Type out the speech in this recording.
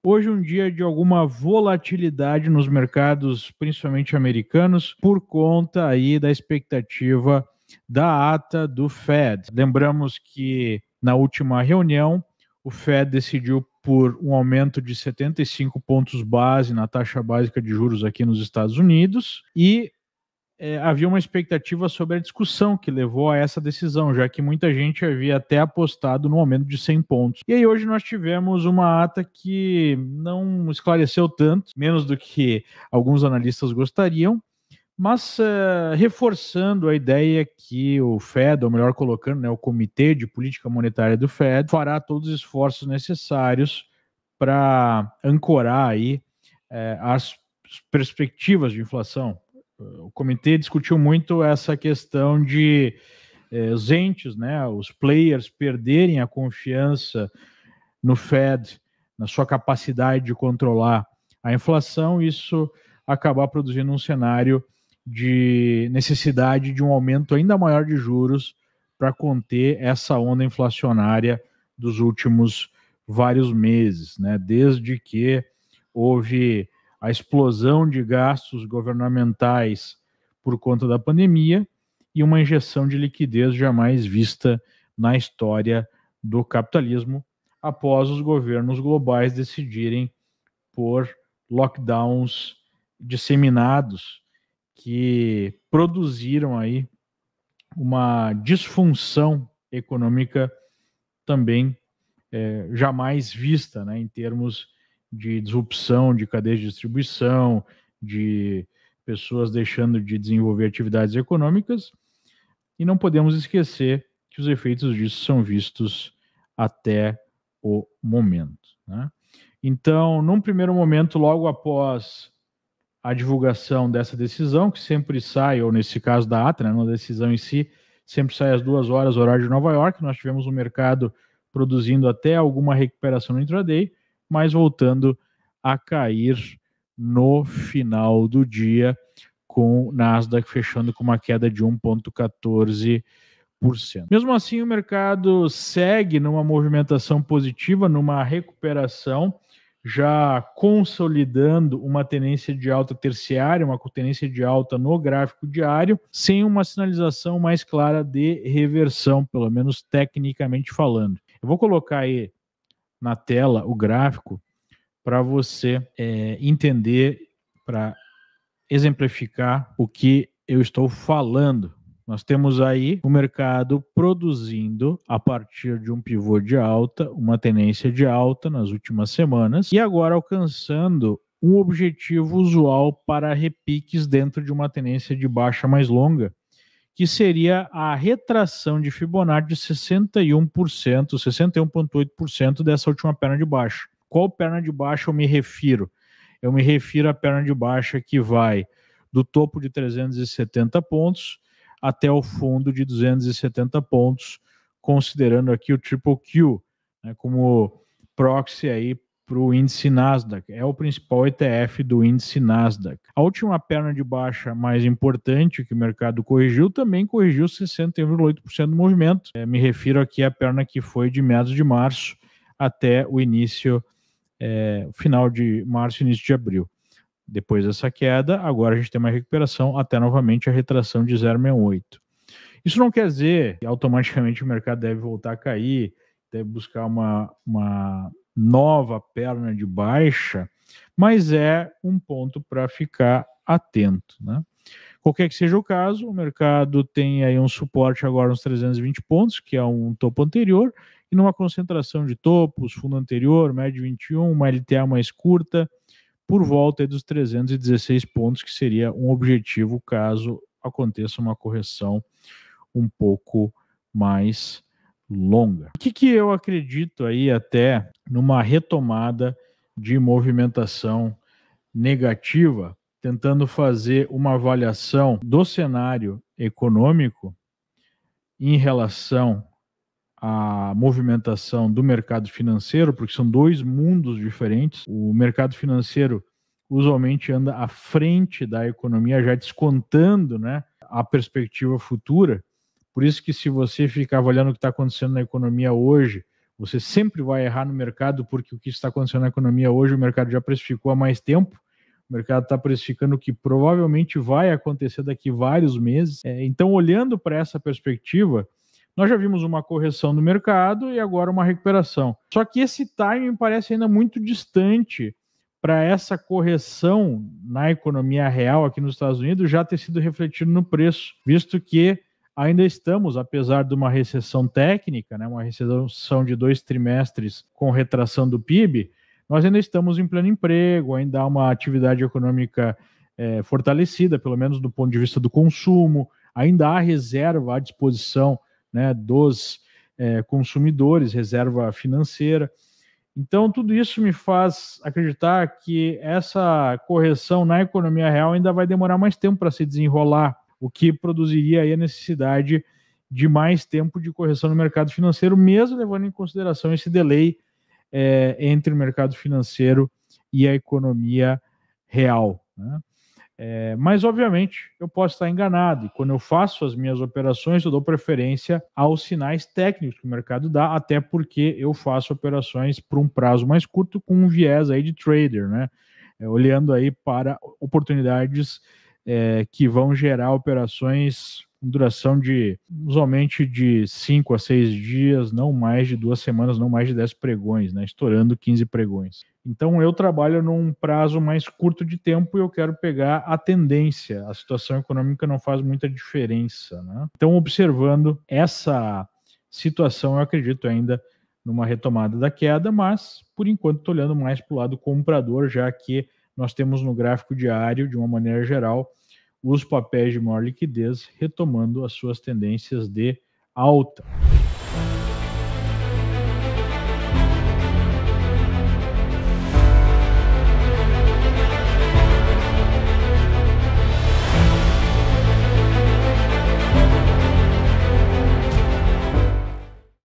Hoje um dia de alguma volatilidade nos mercados, principalmente americanos, por conta aí da expectativa da ata do Fed. Lembramos que na última reunião o Fed decidiu por um aumento de 75 pontos base na taxa básica de juros aqui nos Estados Unidos e havia uma expectativa sobre a discussão que levou a essa decisão, já que muita gente havia até apostado no aumento de 100 pontos. E aí hoje nós tivemos uma ata que não esclareceu tanto, menos do que alguns analistas gostariam, mas reforçando a ideia que o Fed, ou melhor colocando, né, o Comitê de Política Monetária do Fed, fará todos os esforços necessários para ancorar aí as perspectivas de inflação. O comitê discutiu muito essa questão de os entes, né, os players perderem a confiança no Fed, na sua capacidade de controlar a inflação, isso acabar produzindo um cenário de necessidade de um aumento ainda maior de juros para conter essa onda inflacionária dos últimos vários meses, né? Desde que houve a explosão de gastos governamentais por conta da pandemia e uma injeção de liquidez jamais vista na história do capitalismo após os governos globais decidirem por lockdowns disseminados que produziram aí uma disfunção econômica também jamais vista, né, em termos de disrupção de cadeias de distribuição, de pessoas deixando de desenvolver atividades econômicas, e não podemos esquecer que os efeitos disso são vistos até o momento, né? Então, num primeiro momento, logo após a divulgação dessa decisão, que sempre sai, ou nesse caso da ata, né, na decisão em si, sempre sai às 2 horas, horário de Nova York, nós tivemos o mercado produzindo até alguma recuperação no intraday, mas voltando a cair no final do dia, com o Nasdaq fechando com uma queda de 1,14%. Mesmo assim, o mercado segue numa movimentação positiva, numa recuperação, já consolidando uma tendência de alta terciária, uma tendência de alta no gráfico diário, sem uma sinalização mais clara de reversão, pelo menos tecnicamente falando. Eu vou colocar aí na tela o gráfico para você entender, para exemplificar o que eu estou falando. Nós temos aí o mercado produzindo, a partir de um pivô de alta, uma tendência de alta nas últimas semanas, e agora alcançando um objetivo usual para repiques dentro de uma tendência de baixa mais longa, que seria a retração de Fibonacci de 61%, 61,8% dessa última perna de baixa. Qual perna de baixa eu me refiro? Eu me refiro à perna de baixa que vai do topo de 370 pontos até o fundo de 270 pontos, considerando aqui o Triple Q, né, como proxy aí para o índice Nasdaq. É o principal ETF do índice Nasdaq. A última perna de baixa mais importante que o mercado corrigiu também corrigiu 61,8% do movimento. Me refiro aqui à perna que foi de meados de março até o início, final de março, início de abril. Depois dessa queda, agora a gente tem uma recuperação até novamente a retração de 0,68. Isso não quer dizer que automaticamente o mercado deve voltar a cair, deve buscar uma nova perna de baixa, mas é um ponto para ficar atento, né? Qualquer que seja o caso, o mercado tem aí um suporte agora nos 320 pontos, que é um topo anterior, e numa concentração de topos, fundo anterior, média 21, uma LTA mais curta, por volta dos 316 pontos, que seria um objetivo caso aconteça uma correção um pouco mais longa. O que eu acredito aí até numa retomada de movimentação negativa, tentando fazer uma avaliação do cenário econômico em relação à movimentação do mercado financeiro, porque são dois mundos diferentes. O mercado financeiro usualmente anda à frente da economia, já descontando, né, a perspectiva futura. Por isso que se você ficar avaliando o que está acontecendo na economia hoje, Você sempre vai errar no mercado, porque o que está acontecendo na economia hoje, o mercado já precificou há mais tempo. O mercado está precificando o que provavelmente vai acontecer daqui vários meses. Então, olhando para essa perspectiva, nós já vimos uma correção no mercado e agora uma recuperação. Só que esse timing parece ainda muito distante para essa correção na economia real aqui nos Estados Unidos já ter sido refletido no preço, visto que ainda estamos, apesar de uma recessão técnica, né, uma recessão de 2 trimestres com retração do PIB, nós ainda estamos em pleno emprego, ainda há uma atividade econômica fortalecida, pelo menos do ponto de vista do consumo, ainda há reserva à disposição, né, dos consumidores, reserva financeira. Então, tudo isso me faz acreditar que essa correção na economia real ainda vai demorar mais tempo para se desenrolar, o que produziria aí a necessidade de mais tempo de correção no mercado financeiro, mesmo levando em consideração esse delay entre o mercado financeiro e a economia real, né? Mas, obviamente, eu posso estar enganado. E quando eu faço as minhas operações, eu dou preferência aos sinais técnicos que o mercado dá, até porque eu faço operações por um prazo mais curto com um viés aí de trader, né? Olhando aí para oportunidades que vão gerar operações com duração de, usualmente, de 5 a 6 dias, não mais de 2 semanas, não mais de 10 pregões, né? Estourando 15 pregões. Então, eu trabalho num prazo mais curto de tempo e eu quero pegar a tendência. A situação econômica não faz muita diferença, né? Então, observando essa situação, eu acredito ainda numa retomada da queda, mas, por enquanto, estou olhando mais para o lado comprador, já que nós temos no gráfico diário, de uma maneira geral, os papéis de maior liquidez retomando as suas tendências de alta.